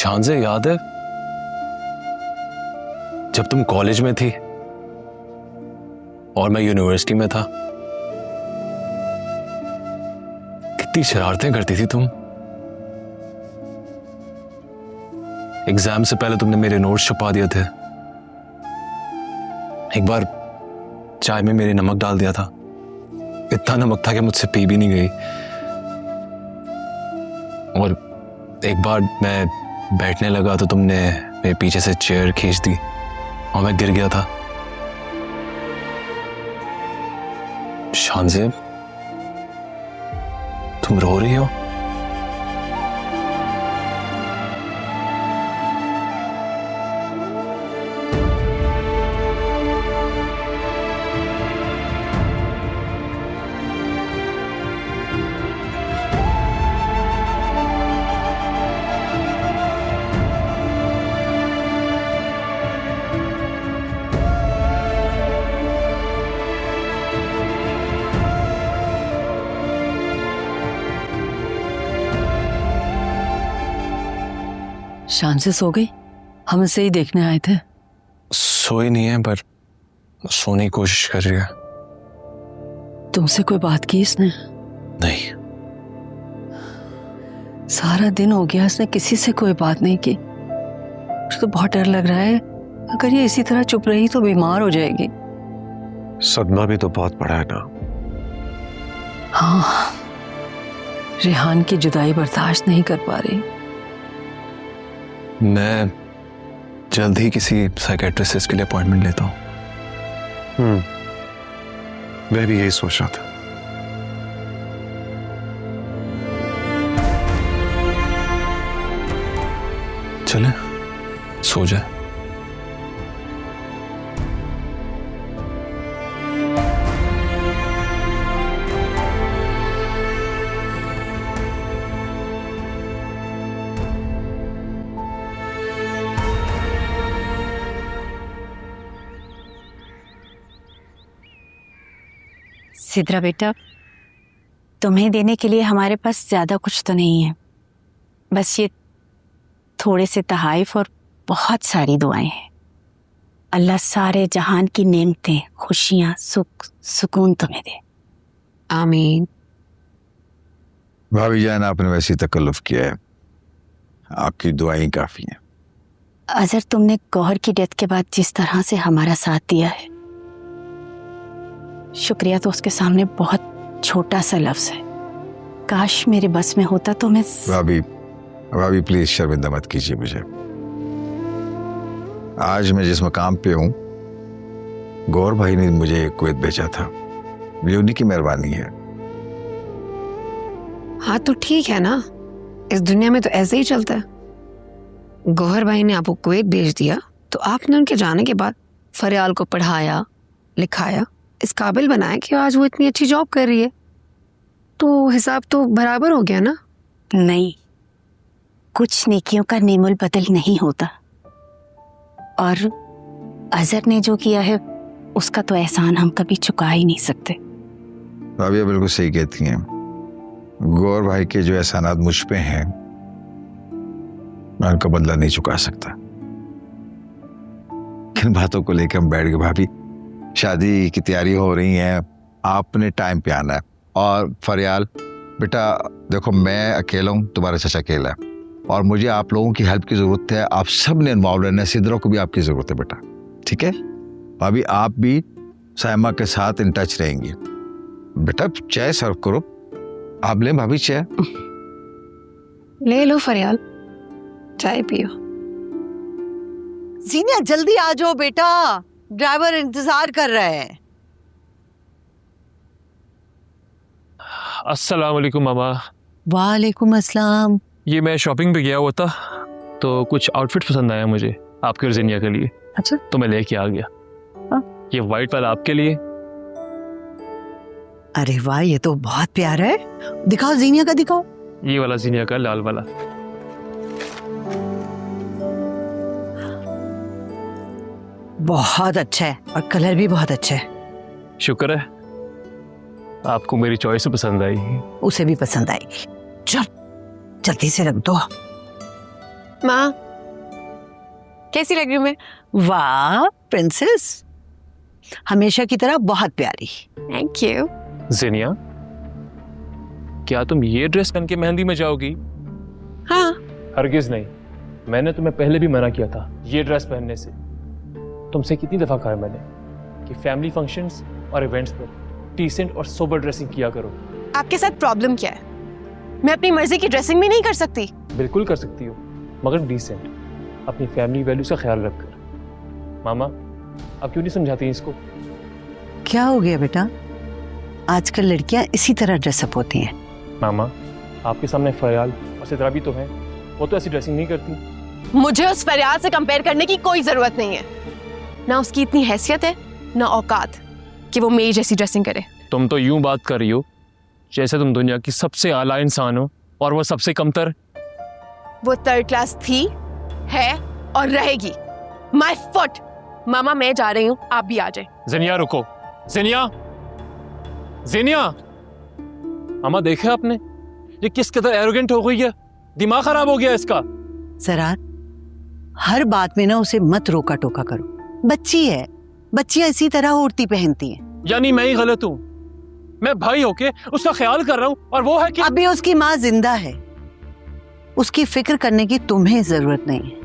शान से याद है जब तुम कॉलेज में थी और मैं यूनिवर्सिटी में था, कितनी शरारतें करती थी तुम। एग्जाम से पहले तुमने मेरे नोट्स छुपा दिए थे। एक बार चाय में मेरे नमक डाल दिया था, इतना नमक था कि मुझसे पी भी नहीं गई। और एक बार मैं बैठने लगा तो तुमने मेरे पीछे से चेयर खींच दी और मैं गिर गया था। शानज़े, तुम रो रही हो? शान से सो गई? हम इसे ही देखने आए थे। सोई नहीं है पर सोने की कोशिश कर रही है। तुमसे कोई बात की इसने? नहीं। सारा दिन हो गया इसने किसी से कोई बात नहीं की। मुझे तो बहुत डर लग रहा है, अगर ये इसी तरह चुप रही तो बीमार हो जाएगी। सदमा भी तो बहुत बड़ा है ना। हाँ, रेहान की जुदाई बर्दाश्त नहीं कर पा रही। मैं जल्द ही किसी साइकेट्रिस्ट के लिए अपॉइंटमेंट लेता हूँ। मैं भी यही सोच रहा था। चले सो जाए। सिद्रा बेटा, तुम्हें देने के लिए हमारे पास ज्यादा कुछ तो नहीं है, बस ये थोड़े से तहाइफ और बहुत सारी दुआएं हैं। अल्लाह सारे जहान की नेमतें, खुशियां, सुख, सुकून तुम्हें दे। आमीन। भाभी जान, आपने वैसी तकल्लुफ किया है, आपकी दुआएं काफी हैं। अजहर, तुमने गौहर की डेथ के बाद जिस तरह से हमारा साथ दिया है, शुक्रिया तो उसके सामने बहुत छोटा सा लफ्ज है। काश मेरे बस में होता तो मैं भाभी प्लीज शर्मिंदा मत कीजिए मुझे। आज मैं जिस मकाम पे हूँ, गौर भाई ने मुझे कुवैत भेजा था, ये उन्हीं की मेहरबानी है। हाँ तो ठीक है ना, इस दुनिया में तो ऐसे ही चलता है। गौहर भाई ने आपको कुवैत भेज दिया तो आपने उनके जाने के बाद फरियाल को पढ़ाया, लिखाया, इस काबिल बनाया कि आज वो इतनी अच्छी जॉब कर रही है, तो हिसाब तो बराबर हो गया ना। नहीं, कुछ नेकियों का नेमुल बदल नहीं होता, और अजहर ने जो किया है उसका तो एहसान हम कभी चुका ही नहीं सकते। भाभी बिल्कुल सही कहती हैं। गौर भाई के जो एहसानात मुझ पे हैं, मैं उनका बदला नहीं चुका सकता। किन बातों को लेकर हम बैठ गए भाभी? शादी की तैयारी हो रही है, आपने टाइम पे आना है। और फरियाल बेटा देखो, मैं अकेला हूँ, तुम्हारा चाचा अकेला है, और मुझे आप लोगों की हेल्प की जरूरत है। आप सब ने इन्वॉल्व रहना है, सिद्रा को भी आपकी जरूरत है बेटा, ठीक है? भाभी आप भी साइमा के साथ इन टच रहेंगी। बेटा चाय सर्व करो, आप लें भाभी चाय। ले लो फरियाल, चाय पियो। जीनिया जल्दी आ जाओ बेटा, ड्राइवर इंतजार कर रहा है। अस्सलाम वालेकुम मामा। वालेकुम अस्सलाम। ये मैं शॉपिंग पे गया हुआ था तो कुछ आउटफिट पसंद आया मुझे आपके और जिनिया के लिए। अच्छा, तो मैं लेके आ गया। ये वाइट वाला आपके लिए। अरे वाह, ये तो बहुत प्यारा है। दिखाओ जीनिया का, दिखाओ। ये वाला जिनिया का लाल वाला। बहुत अच्छा है और कलर भी बहुत अच्छा है। शुक्र है आपको मेरी चॉइस पसंद आई। उसे भी पसंद आएगी। चल जल्दी से रख दो। माँ कैसी लग रही हूँ मैं? वाह प्रिंसेस, हमेशा की तरह बहुत प्यारी। Thank you. जेनिया, क्या तुम ये ड्रेस पहन के मेहंदी में जाओगी? हाँ। हरगिज नहीं, मैंने तुम्हें पहले भी मना किया था ये ड्रेस पहनने से। तुमसे कितनी दफा कहा है मैंने कि फैमिली फंक्शंस और इवेंट्स पर डिसेंट और सोबर ड्रेसिंग किया करो। आपके साथ प्रॉब्लम क्या है? मैं अपनी मर्जी की ड्रेसिंग भी नहीं कर सकती? बिल्कुल कर सकती हो, मगर डिसेंट, अपनी फैमिली वैल्यू का ख्याल रखकर। मामा, आप क्यों नहीं समझाती इसको? क्या हो गया बेटा, आजकल लड़कियां इसी तरह ड्रेसअप होती हैं। मामा, आपके सामने फरियाल और सिद्रा भी तो हैं, वो तो ऐसी ड्रेसिंग नहीं करती। मुझे उस फरियाल से कंपेयर करने की कोई जरूरत नहीं है। ना उसकी इतनी हैसियत है, ना औकात कि वो मेरी जैसी ड्रेसिंग करे। तुम तो यूं बात कर रही हो जैसे तुम दुनिया की सबसे आला इंसान हो और वो सबसे कमतर। वो थर्ड क्लास थी, है और रहेगी। My foot. मामा मैं जा रही हूँ, आप भी आ जाए। जेनिया रुको, जेनिया, जेनिया। मामा देखे आपने ये किस कदर एरोगेंट हो गई है, दिमाग खराब हो गया इसका। जरा हर बात में ना उसे मत रोका टोका करो, बच्ची है, बच्चियां इसी तरह ओढ़ती पहनती हैं। यानी मैं ही गलत हूँ? मैं भाई होके उसका ख्याल कर रहा हूँ और वो है कि अभी उसकी माँ जिंदा है, उसकी फिक्र करने की तुम्हें जरूरत नहीं है।